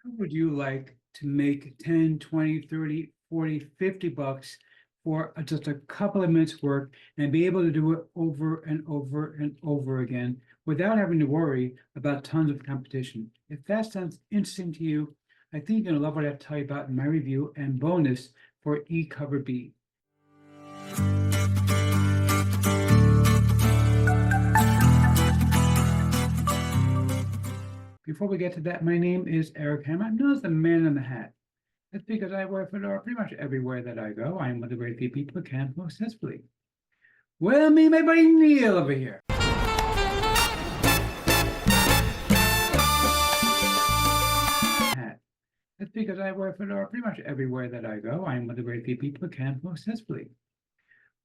How would you like to make 10, 20, 30, 40, 50 bucks for just a couple of minutes work and be able to do it over and over and over again without having to worry about tons of competition? If that sounds interesting to you, I think you're gonna love what I have to tell you about in my review and bonus for eCover B. Before we get to that, my name is Eric Hammer. I'm known as the Man in the Hat. That's because I wear fedora pretty much everywhere that I go. I am one of the very few people who can most successfully. Well, me and my buddy Neil over here. Hat. That's because I wear fedora pretty much everywhere that I go. I am one of the very few people who can most successfully.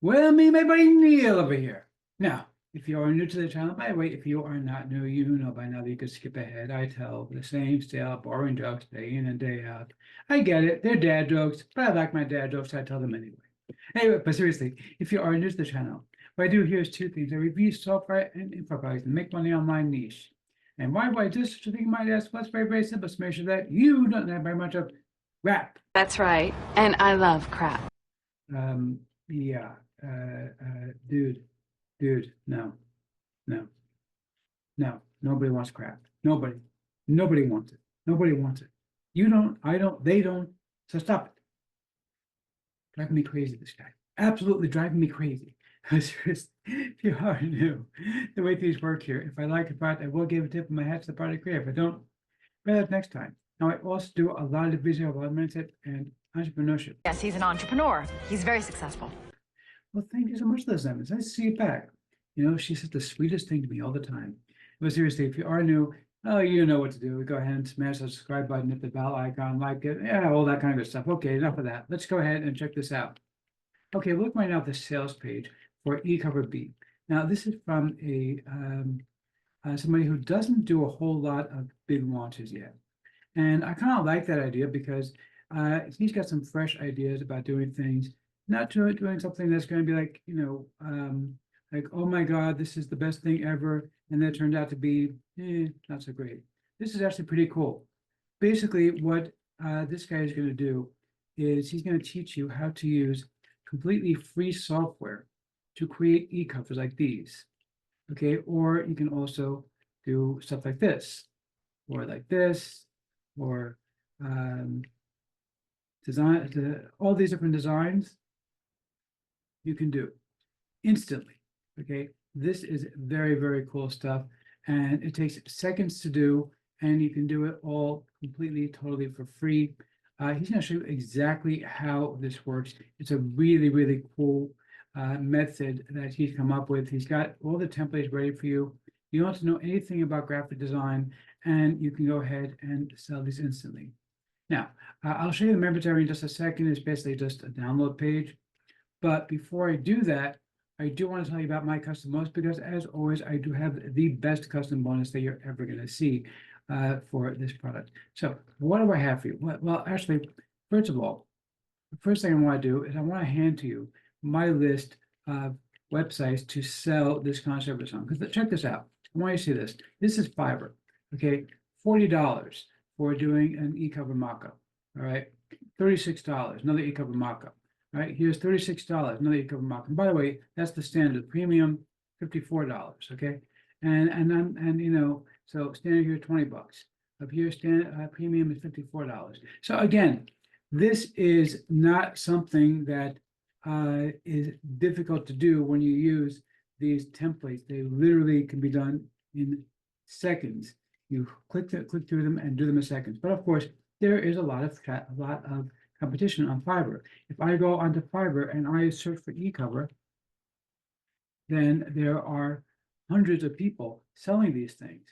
Well, me and my buddy Neil over here. Now, if you are new to the channel, by the way, if you are not new, you know by now that you could skip ahead. I tell the same stale, boring jokes day in and day out. I get it, they're dad jokes, but I like my dad jokes, so I tell them anyway. Anyway, but seriously, if you are new to the channel, what I do here is two things. I review software and info products and make money on my niche. And why do I do such a thing, you might ask? Well, it's very, very simple. To make sure that you don't have very much of crap. That's right. And I love crap. Yeah, dude, no, nobody wants crap. Nobody wants it. Nobody wants it. You don't, I don't, they don't. So stop it. Driving me crazy, this guy. Absolutely driving me crazy. Seriously, if you are new, the way things work here, if I like a product, I will give a tip of my hat to the product creator. If I don't, bear that next time. Now, I also do a lot of videos about mindset and entrepreneurship. Yes, he's an entrepreneur. He's very successful. Well, thank you so much, Liz Evans. Nice to see you back. You know, she says the sweetest thing to me all the time. But seriously, if you are new, oh, you know what to do. Go ahead and smash the subscribe button, hit the bell icon, like it, yeah, all that kind of stuff. Okay, enough of that. Let's go ahead and check this out. Okay, look right now at the sales page for eCover B. Now, this is from somebody who doesn't do a whole lot of big launches yet. And I kind of like that idea because he's got some fresh ideas about doing things, not doing something that's going to be like, like, oh my God, this is the best thing ever. And that turned out to be not so great. This is actually pretty cool. Basically, what this guy is going to do is he's going to teach you how to use completely free software to create e-covers like these. Okay, or you can also do stuff like this, or like this, or design all these different designs you can do instantly. Okay, this is very, very cool stuff, and it takes seconds to do, and you can do it all completely, totally for free. He's going to show you exactly how this works. It's a really, really cool method that he's come up with. He's got all the templates ready for you. You don't have to know anything about graphic design, and you can go ahead and sell these instantly. Now, I'll show you the members area in just a second. It's basically just a download page. But before I do that, I do want to tell you about my custom bonus because, as always, I do have the best custom bonus that you're ever going to see for this product. So what do I have for you? Well, actually, first of all, the first thing I want to do is I want to hand to you my list of websites to sell this concept service on. Because check this out. I want you to see this. This is Fiverr. Okay, $40 for doing an eCover mockup. All right, $36, another eCover mockup. All right, here's $36, another eCover mockup. And by the way, that's the standard. Premium, $54. Okay, and you know, so standard here $20. Up here, premium is $54. So again, this is not something that is difficult to do when you use these templates. They literally can be done in seconds. You click through them and do them in seconds. But of course, there is a lot of competition on Fiverr. If I go onto Fiverr and I search for eCover, then there are hundreds of people selling these things.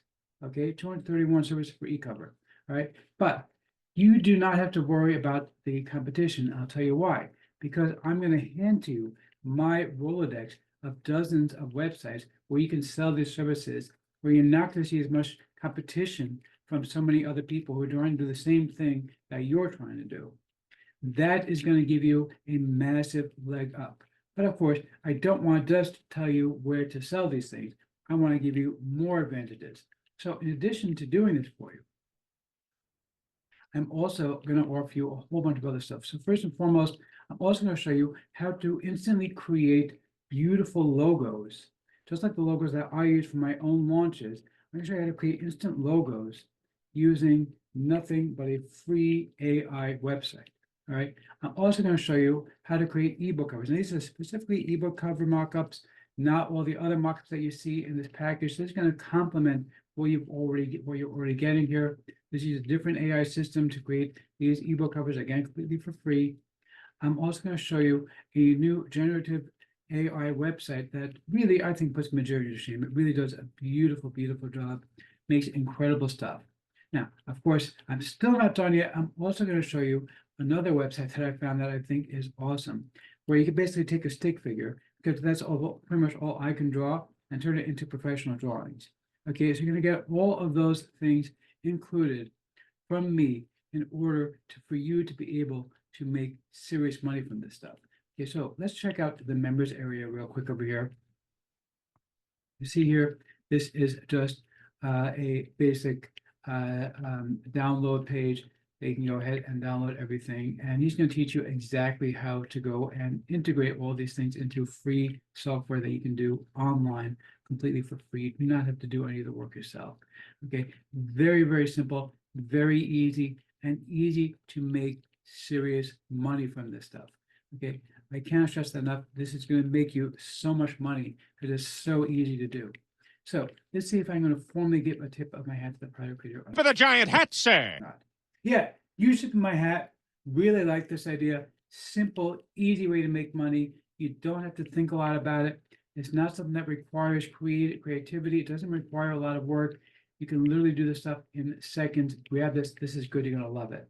Okay, 231 services for eCover. All right, but you do not have to worry about the competition. I'll tell you why. Because I'm going to hand to you my Rolodex of dozens of websites where you can sell these services, where you're not going to see as much competition from so many other people who are trying to do the same thing that you're trying to do. That is going to give you a massive leg up. But of course, I don't want to just tell you where to sell these things. I want to give you more advantages. So in addition to doing this for you, I'm also going to offer you a whole bunch of other stuff. So first and foremost, I'm also going to show you how to instantly create beautiful logos, just like the logos that I use for my own launches. I'm going to show you how to create instant logos using nothing but a free AI website. All right. I'm also going to show you how to create ebook covers. And these are specifically ebook cover mockups, not all the other mockups that you see in this package. This is going to complement what you're already getting here. This is a different AI system to create these ebook covers, again, completely for free. I'm also going to show you a new generative AI website that really, I think, puts the majority to shame. It really does a beautiful, beautiful job, makes incredible stuff. Now, of course, I'm still not done yet. I'm also going to show you another website that I found that I think is awesome, where you can basically take a stick figure, because that's pretty much all I can draw, and turn it into professional drawings. Okay, so you're going to get all of those things included from me in order for you to be able to make serious money from this stuff. Okay, so let's check out the members area real quick over here. You see here, this is just a basic download page. They can go ahead and download everything, and he's going to teach you exactly how to go and integrate all these things into free software that you can do online completely for free. You do not have to do any of the work yourself. Okay, very, very simple, very easy, and easy to make serious money from this stuff. Okay, I can't stress that enough. This is going to make you so much money because it's so easy to do. So let's see if I'm going to formally give a tip of my hat to the product creator. For the giant hat, sir. Yeah, you tip of my hat. Really like this idea. Simple, easy way to make money. You don't have to think a lot about it. It's not something that requires creativity. It doesn't require a lot of work. You can literally do this stuff in seconds. We have this. This is good. You're going to love it.